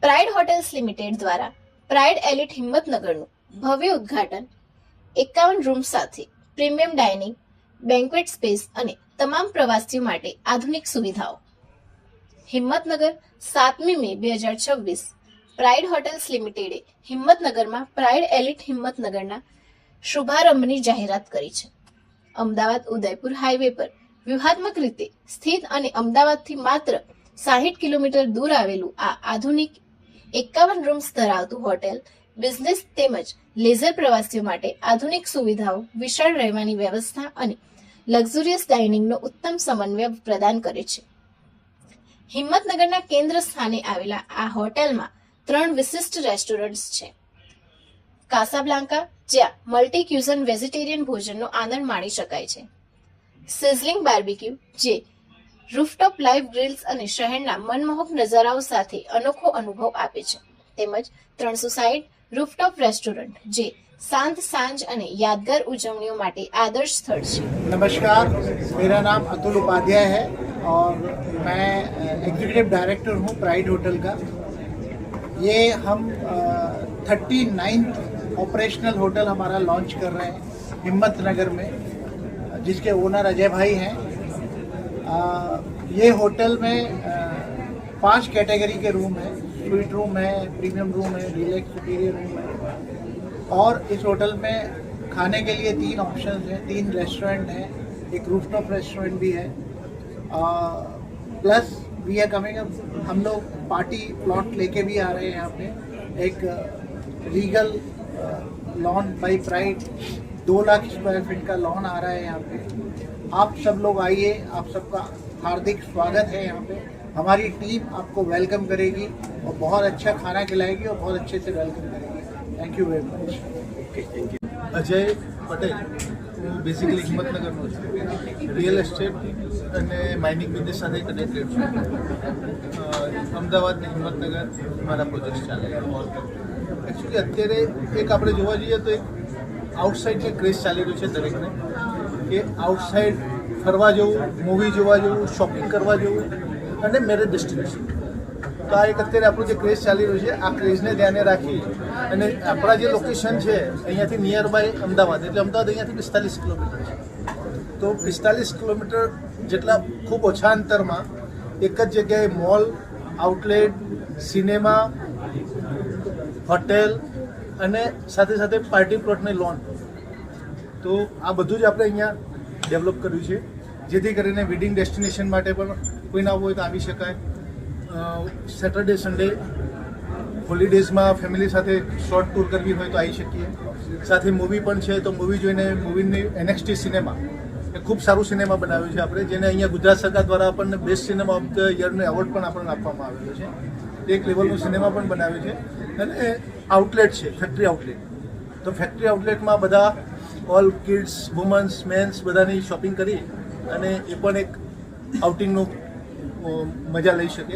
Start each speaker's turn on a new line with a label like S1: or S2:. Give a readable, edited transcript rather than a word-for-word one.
S1: Pride hotels limited દ્વારા pride elite હિંમતનગરનું ભવ્ય ઉદ્ઘાટન 51 રૂમ સાથે પ્રીમિયમ ડાઇનિંગ, બેન્ક્વેટ સ્પેસ અને તમામ પ્રવાસીઓ માટે આધુનિક સુવિધાઓ. હિંમતનગર 7મી મે 2026 પ્રાઇડ હોટેલ્સ લિમિટેડે હિંમતનગરમાં પ્રાઇડ એલિટ હિંમતનગરના શુભારંભની જાહેરાત કરી છે. અમદાવાદ ઉદયપુર હાઈવે પર વ્યૂહાત્મક રીતે સ્થિત અને અમદાવાદથી માત્ર 60 કિલોમીટર દૂર આવેલું આ આધુનિક 51 રૂમ્સ ધરાવતું હોટેલ બિઝનેસ તેમજ લેઝર પ્રવાસીઓ માટે આધુનિક સુવિધાઓ, વિશાળ રહેવાની વ્યવસ્થા અને લક્ઝુરિયસ ડાઇનિંગનો ઉત્તમ સમન્વય પ્રદાન કરે છે. હિંમતનગરના કેન્દ્ર સ્થાને આવેલા આ હોટેલમાં 3 વિશિષ્ટ રેસ્ટોરન્ટ્સ છે. કાસાબ્લાન્કા, જ્યાં મલ્ટી ક્યુઝન વેજીટેરિયન ભોજનનો આનંદ માણી શકાય છે. સિઝલિંગ બાર્બીક્યુ, જે રૂફટોપ લાઇવ ગ્રીલ્સ અને શહેરના મનમોહક નજારાઓ સાથે અનોખો અનુભવ આપે છે. તેમજ 360 રૂફટોપ રેસ્ટોરન્ટ, જે शांत सांझ અને यादगार उजवणियों માટે आदर्श स्थल છે.
S2: नमस्कार, मेरा नाम अतुल उपाध्याय है और मैं एग्जीक्यूटिव डायरेक्टर हूँ प्राइड होटल का. ये हम 39th ऑपरेशनल होटल हमारा लॉन्च कर रहे हैं हिम्मतनगर में, जिसके ओनर अजय भाई हैं. ये होटल में 5 कैटेगरी के रूम हैं. स्वीट रूम है, प्रीमियम रूम है, डीलक्स सुपीरियर रूम है. और इस होटल में खाने के लिए 3 ऑप्शंस हैं, 3 रेस्टोरेंट हैं, एक रूफटॉप रेस्टोरेंट भी है. Plus we are coming up, हम लोग पार्टी प्लॉट लेके भी आ रहे हैं यहाँ पे. एक Regal lawn by pride 2 lakh square feet का लॉन आ रहा है यहाँ पे. आप सब लोग आइए, आप सबका हार्दिक स्वागत है. यहाँ पे हमारी टीम आपको वेलकम करेगी और बहुत अच्छा खाना खिलाएगी और बहुत अच्छे से वेलकम करेगी. Thank you very much.
S3: Ajay Patel, હું બેઝિકલી હિંમતનગરનો છું. રિયલ એસ્ટેટ અને માઇનિંગ બિઝનેસ સાથે કનેક્ટેડ છું. અમદાવાદ ને હિંમતનગર મારા પ્રોજેક્ટ ચાલે. એકચ્યુઅલી અત્યારે એક આપણે જોવા જઈએ તો એક આઉટસાઇડ જે ક્રેઝ ચાલી રહ્યું છે દરેકને, કે આઉટસાઇડ ફરવા જવું, મૂવી જોવા જવું, શોપિંગ કરવા જવું અને મેરેજ ડેસ્ટિનેશન. તો આ એક અત્યારે આપણું જે ક્રેઝ ચાલી રહ્યું છે, આ ક્રેઝને ધ્યાને રાખી અને આપણા જે લોકેશન છે અહીંયાથી નિયર બાય અમદાવાદ, એટલે અમદાવાદ અહીંયાથી 45 કિલોમીટર છે. તો 45 કિલોમીટર જેટલા ખૂબ ઓછા અંતરમાં એક જ જગ્યાએ મોલ, આઉટલેટ, સિનેમા, હોટેલ અને સાથે સાથે પાર્ટી પ્લોટની લોન, તો આ બધું જ આપણે અહીંયા ડેવલપ કર્યું છે, જેથી કરીને વેડિંગ ડેસ્ટિનેશન માટે પણ કોઈને આવવું હોય તો આવી શકાય. સેટરડે સન્ડે હોલિડેઝમાં ફેમિલી સાથે શોર્ટ ટૂર કરવી હોય તો આવી શકીએ. સાથે મૂવી પણ છે, તો મૂવી જોઈને મૂવીની NXT સિનેમા એ ખૂબ સારું સિનેમા બનાવ્યું છે આપણે, જેને અહીંયા ગુજરાત સરકાર દ્વારા આપણને બેસ્ટ સિનેમા ઓફ ધ યરનો એવોર્ડ પણ આપણને આપવામાં આવેલો છે. એક લેવલનું સિનેમા પણ બનાવ્યું છે. અને આઉટલેટ છે, ફેક્ટરી આઉટલેટ. તો ફેક્ટરી આઉટલેટમાં બધા ઓલ કિડ્સ, વુમન્સ, મેન્સ બધાની શોપિંગ કરી અને એ પણ એક આઉટિંગનું મજા લઈ શકે.